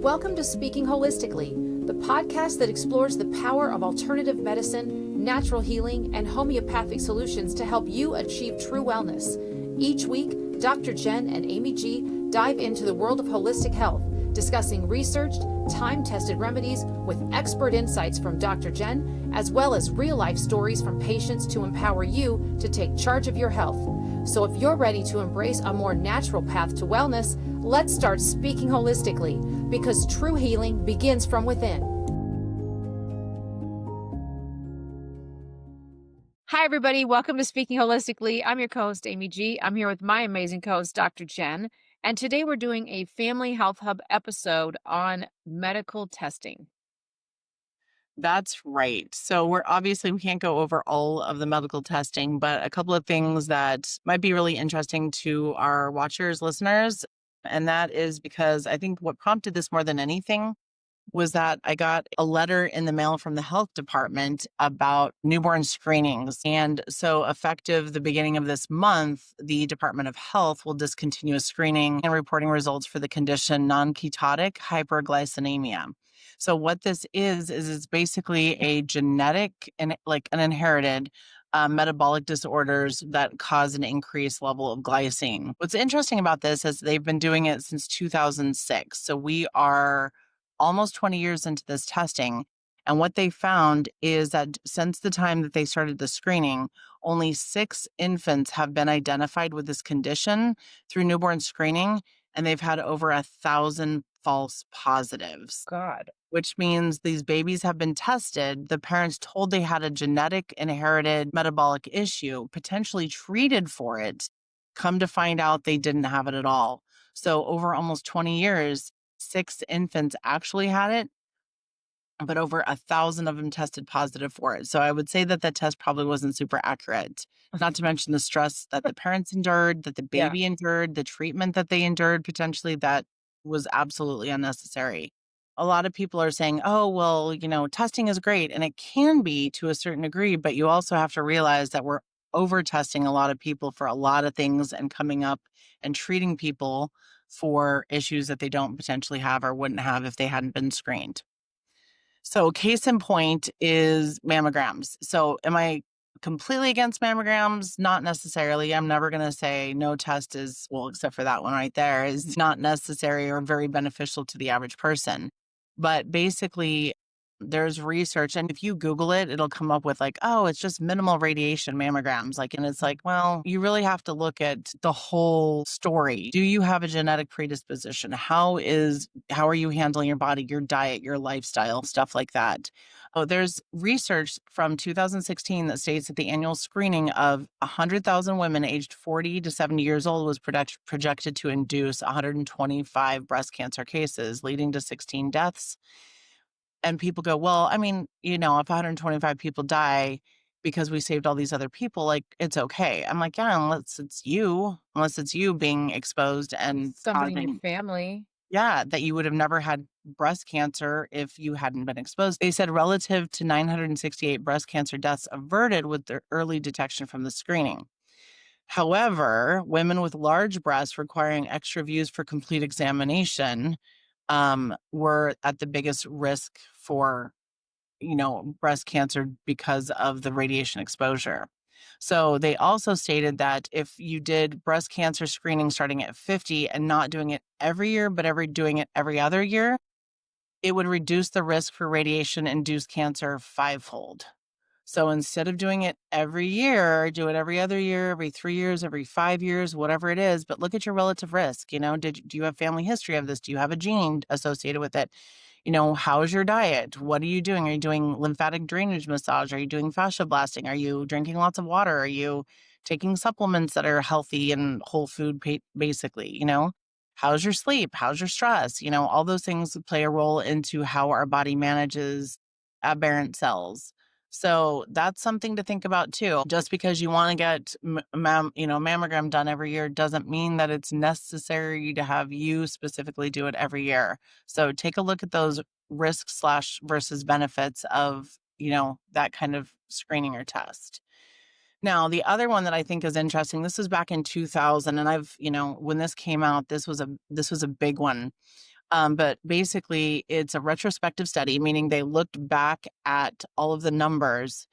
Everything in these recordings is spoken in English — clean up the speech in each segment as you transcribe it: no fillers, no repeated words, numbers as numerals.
Welcome to Speaking Holistically, the podcast that explores the power of alternative medicine, natural healing, and homeopathic solutions to help you achieve true wellness. Each week, Dr. Jen and Amy G dive into the world of holistic health, discussing researched, time-tested remedies with expert insights from Dr. Jen, as well as real-life stories from patients to empower you to take charge of your health. So if you're ready to embrace a more natural path to wellness, let's start speaking holistically, because true healing begins from within. Hi, everybody. Welcome to Speaking Holistically. I'm your co-host, Amy G. I'm here with my amazing co-host, Dr. Jen. And today we're doing a Family Health Hub episode on medical testing. That's right. So we can't go over all of the medical testing, but a couple of things that might be really interesting to our watchers, listeners. And that is because I think what prompted this more than anything was that I got a letter in the mail from the health department about newborn screenings. And so effective the beginning of this month, the Department of Health will discontinue screening and reporting results for the condition non-ketotic hyperglycemia. So what this is it's basically a genetic and like an inherited metabolic disorders that cause an increased level of glycine. What's interesting about this is they've been doing it since 2006. So we are almost 20 years into this testing. And what they found is that since the time that they started the screening, only 6 infants have been identified with this condition through newborn screening, and they've had over 1,000 false positives. God. Which means these babies have been tested. The parents told they had a genetic inherited metabolic issue, potentially treated for it. Come to find out they didn't have it at all. So over almost 20 years, 6 infants actually had it, but over 1,000 of them tested positive for it. So I would say that that test probably wasn't super accurate. Not to mention the stress that the parents endured, that the baby endured, the treatment that they endured potentially, that was absolutely unnecessary. A lot of people are saying, oh, well, testing is great. And it can be to a certain degree, but you also have to realize that we're over testing a lot of people for a lot of things and coming up and treating people for issues that they don't potentially have or wouldn't have if they hadn't been screened. So case in point is mammograms. So am I completely against mammograms? Not necessarily. I'm never going to say no test is, well, except for that one right there, is not necessary or very beneficial to the average person. But basically, there's research, and if you Google it, it'll come up with like, oh, it's just minimal radiation mammograms. And it's like, well, you really have to look at the whole story. Do you have a genetic predisposition? How are you handling your body, your diet, your lifestyle, stuff like that? Oh, there's research from 2016 that states that the annual screening of 100,000 women aged 40 to 70 years old was projected to induce 125 breast cancer cases, leading to 16 deaths. And people go, well, if 125 people die because we saved all these other people, like, it's okay. I'm like, yeah, unless it's you being exposed and Somebody in your causing, family. yeah, that you would have never had breast cancer if you hadn't been exposed. They said relative to 968 breast cancer deaths averted with the early detection from the screening. However, women with large breasts requiring extra views for complete examination were at the biggest risk for, breast cancer because of the radiation exposure. So they also stated that if you did breast cancer screening starting at 50 and not doing it every year, but doing it every other year, it would reduce the risk for radiation-induced cancer 5-fold. So instead of doing it every year, do it every other year, every 3 years, every 5 years, whatever it is. But look at your relative risk. Do you have family history of this? Do you have a gene associated with it? How's your diet? What are you doing? Are you doing lymphatic drainage massage? Are you doing fascia blasting? Are you drinking lots of water? Are you taking supplements that are healthy and whole food, basically? How's your sleep? How's your stress? All those things play a role into how our body manages aberrant cells. So that's something to think about too. Just because you want to get mammogram done every year doesn't mean that it's necessary to have you specifically do it every year. So take a look at those risks / versus benefits of, that kind of screening or test. Now, the other one that I think is interesting, this was back in 2000, and when this came out, this was a big one. But basically, it's a retrospective study, meaning they looked back at all of the numbers.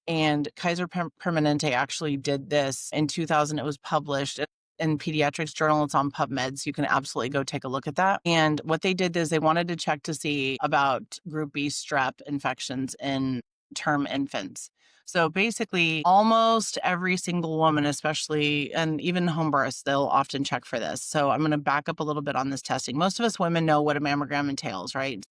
And Kaiser Permanente actually did this in 2000. It was published in Pediatrics Journal. It's on PubMed, so you can absolutely go take a look at that. And what they did is they wanted to check to see about Group B strep infections in term infants. So basically, almost every single woman, especially, and even home births, they'll often check for this. So I'm going to back up a little bit on this testing. Most of us women know what a mammogram entails, right?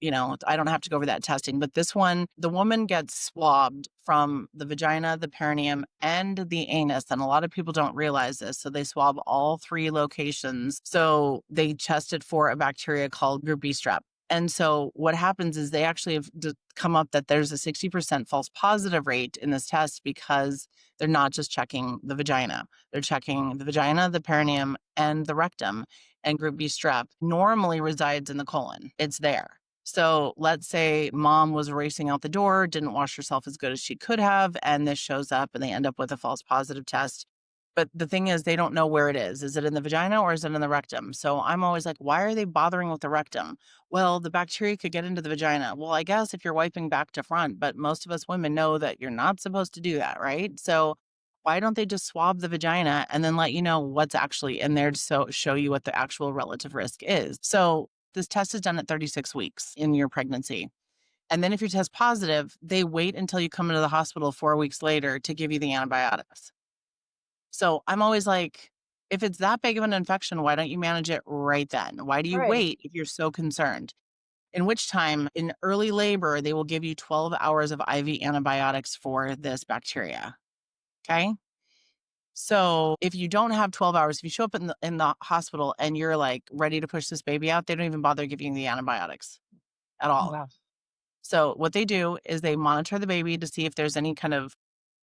I don't have to go over that testing, but this one, the woman gets swabbed from the vagina, the perineum, and the anus. And a lot of people don't realize this. So they swab all three locations. So they tested for a bacteria called Group B strep. And so what happens is they actually have come up that there's a 60% false positive rate in this test because they're not just checking the vagina. They're checking the vagina, the perineum, and the rectum. And Group B strep normally resides in the colon. It's there. So let's say mom was racing out the door, didn't wash herself as good as she could have, and this shows up and they end up with a false positive test. But the thing is, they don't know where it is. Is it in the vagina or is it in the rectum? So I'm always like, why are they bothering with the rectum? Well, the bacteria could get into the vagina. Well, I guess if you're wiping back to front, but most of us women know that you're not supposed to do that, right? So why don't they just swab the vagina and then let you know what's actually in there to show you what the actual relative risk is? So this test is done at 36 weeks in your pregnancy. And then if you test positive, they wait until you come into the hospital 4 weeks later to give you the antibiotics. So I'm always like, if it's that big of an infection, why don't you manage it right then? Why do you Right. wait if you're so concerned? In which time, in early labor, they will give you 12 hours of IV antibiotics for this bacteria. Okay. So if you don't have 12 hours, if you show up in the hospital and you're like ready to push this baby out, they don't even bother giving you the antibiotics at Oh, all. wow. So what they do is they monitor the baby to see if there's any kind of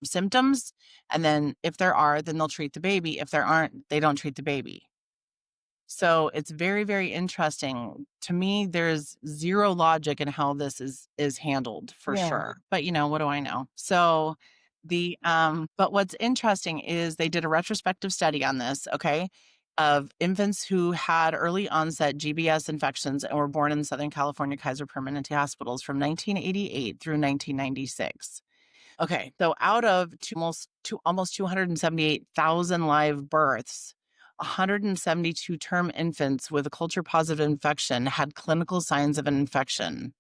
symptoms. And then if there are, then they'll treat the baby. If there aren't, they don't treat the baby. So it's very, very interesting. To me, there's zero logic in how this is handled for Yeah. sure. But what do I know? So but what's interesting is they did a retrospective study on this, okay, of infants who had early onset GBS infections and were born in Southern California Kaiser Permanente hospitals from 1988 through 1996. Okay, so out of almost 278,000 live births, 172 term infants with a culture positive infection had clinical signs of an infection,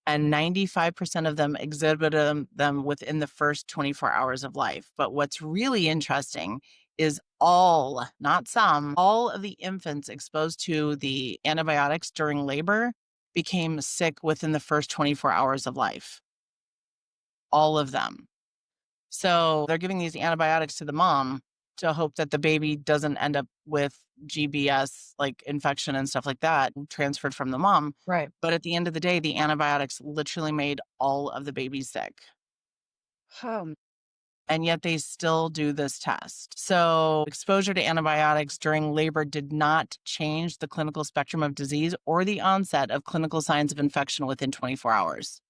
and 95% of them exhibited them within the first 24 hours of life. But what's really interesting is all, not some, all of the infants exposed to the antibiotics during labor became sick within the first 24 hours of life. All of them. So they're giving these antibiotics to the mom to hope that the baby doesn't end up with GBS, like infection and stuff like that, transferred from the mom. Right. But at the end of the day, the antibiotics literally made all of the babies sick. And yet they still do this test. So exposure to antibiotics during labor did not change the clinical spectrum of disease or the onset of clinical signs of infection within 24 hours.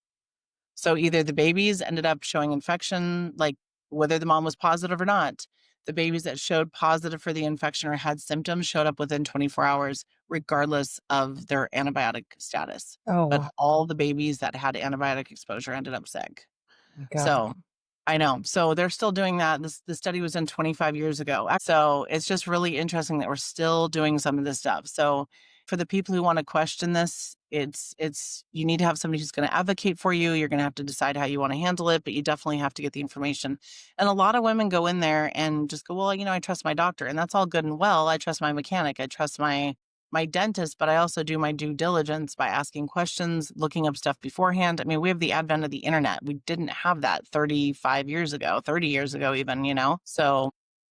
So either the babies ended up showing infection, like whether the mom was positive or not. The babies that showed positive for the infection or had symptoms showed up within 24 hours, regardless of their antibiotic status. But Oh, all the babies that had antibiotic exposure ended up sick. my God. So I know. So they're still doing that. The study was done 25 years ago. So it's just really interesting that we're still doing some of this stuff. So for the people who want to question this, it's you need to have somebody who's going to advocate for you. You're going to have to decide how you want to handle it, but you definitely have to get the information. And a lot of women go in there and just go, well, I trust my doctor, and that's all good and well. I trust my mechanic. I trust my dentist, but I also do my due diligence by asking questions, looking up stuff beforehand. I mean, we have the advent of the internet. We didn't have that 35 years ago, 30 years ago, even. So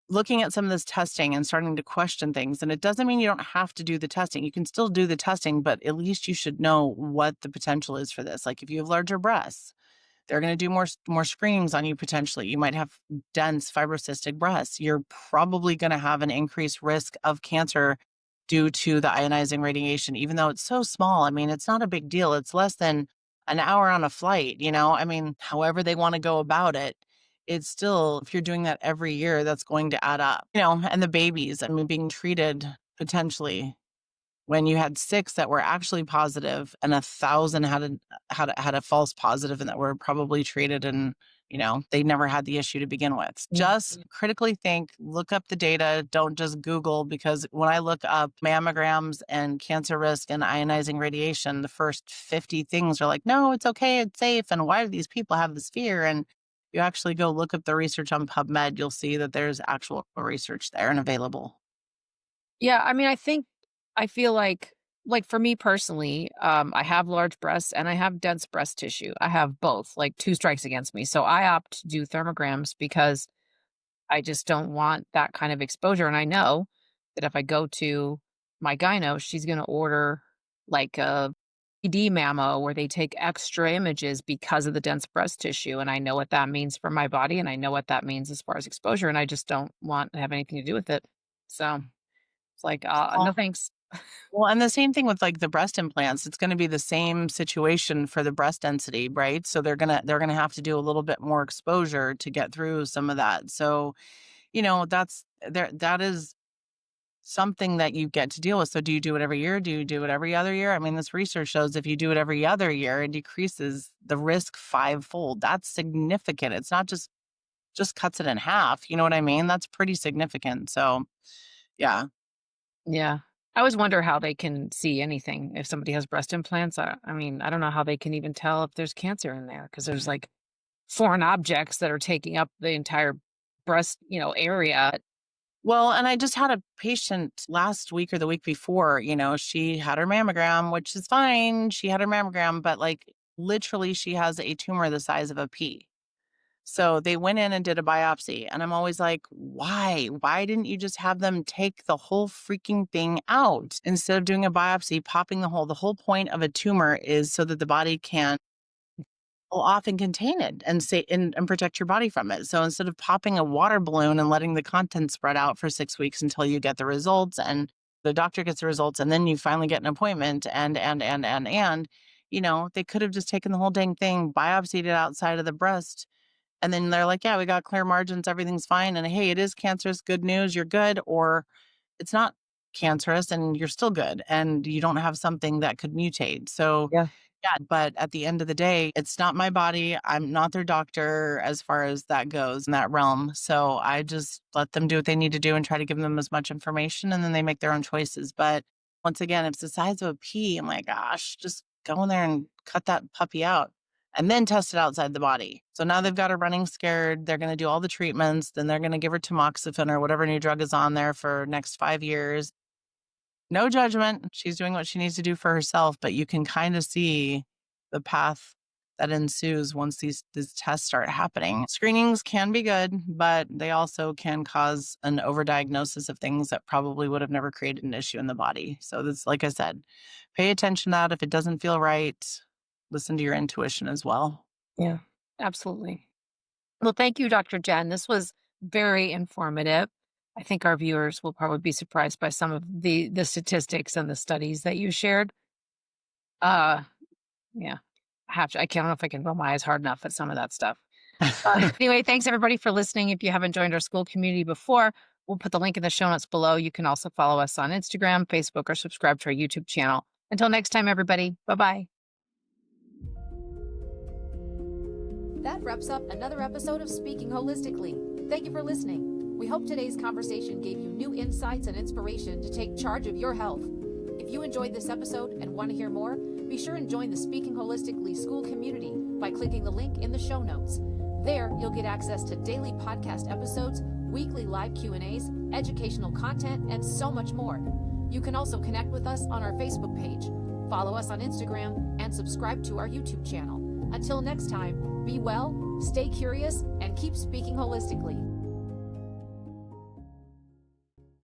looking at some of this testing and starting to question things, and it doesn't mean you don't have to do the testing. You can still do the testing, but at least you should know what the potential is for this. Like if you have larger breasts, they're going to do more screenings on you potentially. You might have dense fibrocystic breasts. You're probably going to have an increased risk of cancer due to the ionizing radiation, even though it's so small. I mean, it's not a big deal. It's less than an hour on a flight. I mean, however they want to go about it, it's still, if you're doing that every year, that's going to add up, and the babies, I mean, being treated potentially when you had 6 that were actually positive and 1,000 had a false positive and that were probably treated and, they never had the issue to begin with. Just critically think, look up the data. Don't just Google, because when I look up mammograms and cancer risk and ionizing radiation, the first 50 things are like, no, it's okay, it's safe. And why do these people have this fear? And you actually go look up the research on PubMed, you'll see that there's actual research there and available. Yeah, I mean, I feel like for me personally, I have large breasts and I have dense breast tissue. I have both, like 2 strikes against me. So I opt to do thermograms because I just don't want that kind of exposure. And I know that if I go to my gyno, she's going to order like a PD mammo where they take extra images because of the dense breast tissue. And I know what that means for my body. And I know what that means as far as exposure. And I just don't want to have anything to do with it. So it's like, no thanks. Well, and the same thing with like the breast implants. It's going to be the same situation for the breast density, right? So they're going to have to do a little bit more exposure to get through some of that. So, that is something that you get to deal with. So do you do it every year? Do you do it every other year? I mean, this research shows if you do it every other year, it decreases the risk 5-fold. That's significant. It's not just cuts it in half. You know what I mean? That's pretty significant. So, yeah. Yeah. I always wonder how they can see anything if somebody has breast implants. I mean, I don't know how they can even tell if there's cancer in there because there's like foreign objects that are taking up the entire breast, area. Well, and I just had a patient last week or the week before, she had her mammogram, which is fine. She had her mammogram, but like literally she has a tumor the size of a pea. So they went in and did a biopsy. And I'm always like, why? Why didn't you just have them take the whole freaking thing out instead of doing a biopsy, popping the hole? The whole point of a tumor is so that the body can pull off and contain it and and protect your body from it. So instead of popping a water balloon and letting the contents spread out for 6 weeks until you get the results and the doctor gets the results and then you finally get an appointment and, they could have just taken the whole dang thing, biopsied it outside of the breast. And then they're like, yeah, we got clear margins. Everything's fine. And hey, it is cancerous. Good news. You're good. Or it's not cancerous and you're still good. And you don't have something that could mutate. So Yeah. yeah, but at the end of the day, it's not my body. I'm not their doctor as far as that goes in that realm. So I just let them do what they need to do and try to give them as much information and then they make their own choices. But once again, if it's the size of a pea, oh my gosh, just go in there and cut that puppy out and then test it outside the body. So now they've got her running scared. They're going to do all the treatments. Then they're going to give her tamoxifen or whatever new drug is on there for next 5 years. No judgment. She's doing what she needs to do for herself, but you can kind of see the path that ensues once these tests start happening. Screenings can be good, but they also can cause an overdiagnosis of things that probably would have never created an issue in the body. So that's, like I said, pay attention to that. If it doesn't feel right, listen to your intuition as well. Yeah, absolutely. Well, thank you, Dr. Jen. This was very informative. I think our viewers will probably be surprised by some of the statistics and the studies that you shared. Yeah, I don't know if I can roll my eyes hard enough at some of that stuff. Anyway, thanks everybody for listening. If you haven't joined our school community before, we'll put the link in the show notes below. You can also follow us on Instagram, Facebook, or subscribe to our YouTube channel. Until next time, everybody. Bye-bye. That wraps up another episode of Speaking Holistically. Thank you for listening. We hope today's conversation gave you new insights and inspiration to take charge of your health. If you enjoyed this episode and want to hear more, be sure and join the Speaking Holistically school community by clicking the link in the show notes. There, you'll get access to daily podcast episodes, weekly live Q&As, educational content, and so much more. You can also connect with us on our Facebook page, follow us on Instagram, and subscribe to our YouTube channel. Until next time, be well, stay curious, and keep speaking holistically.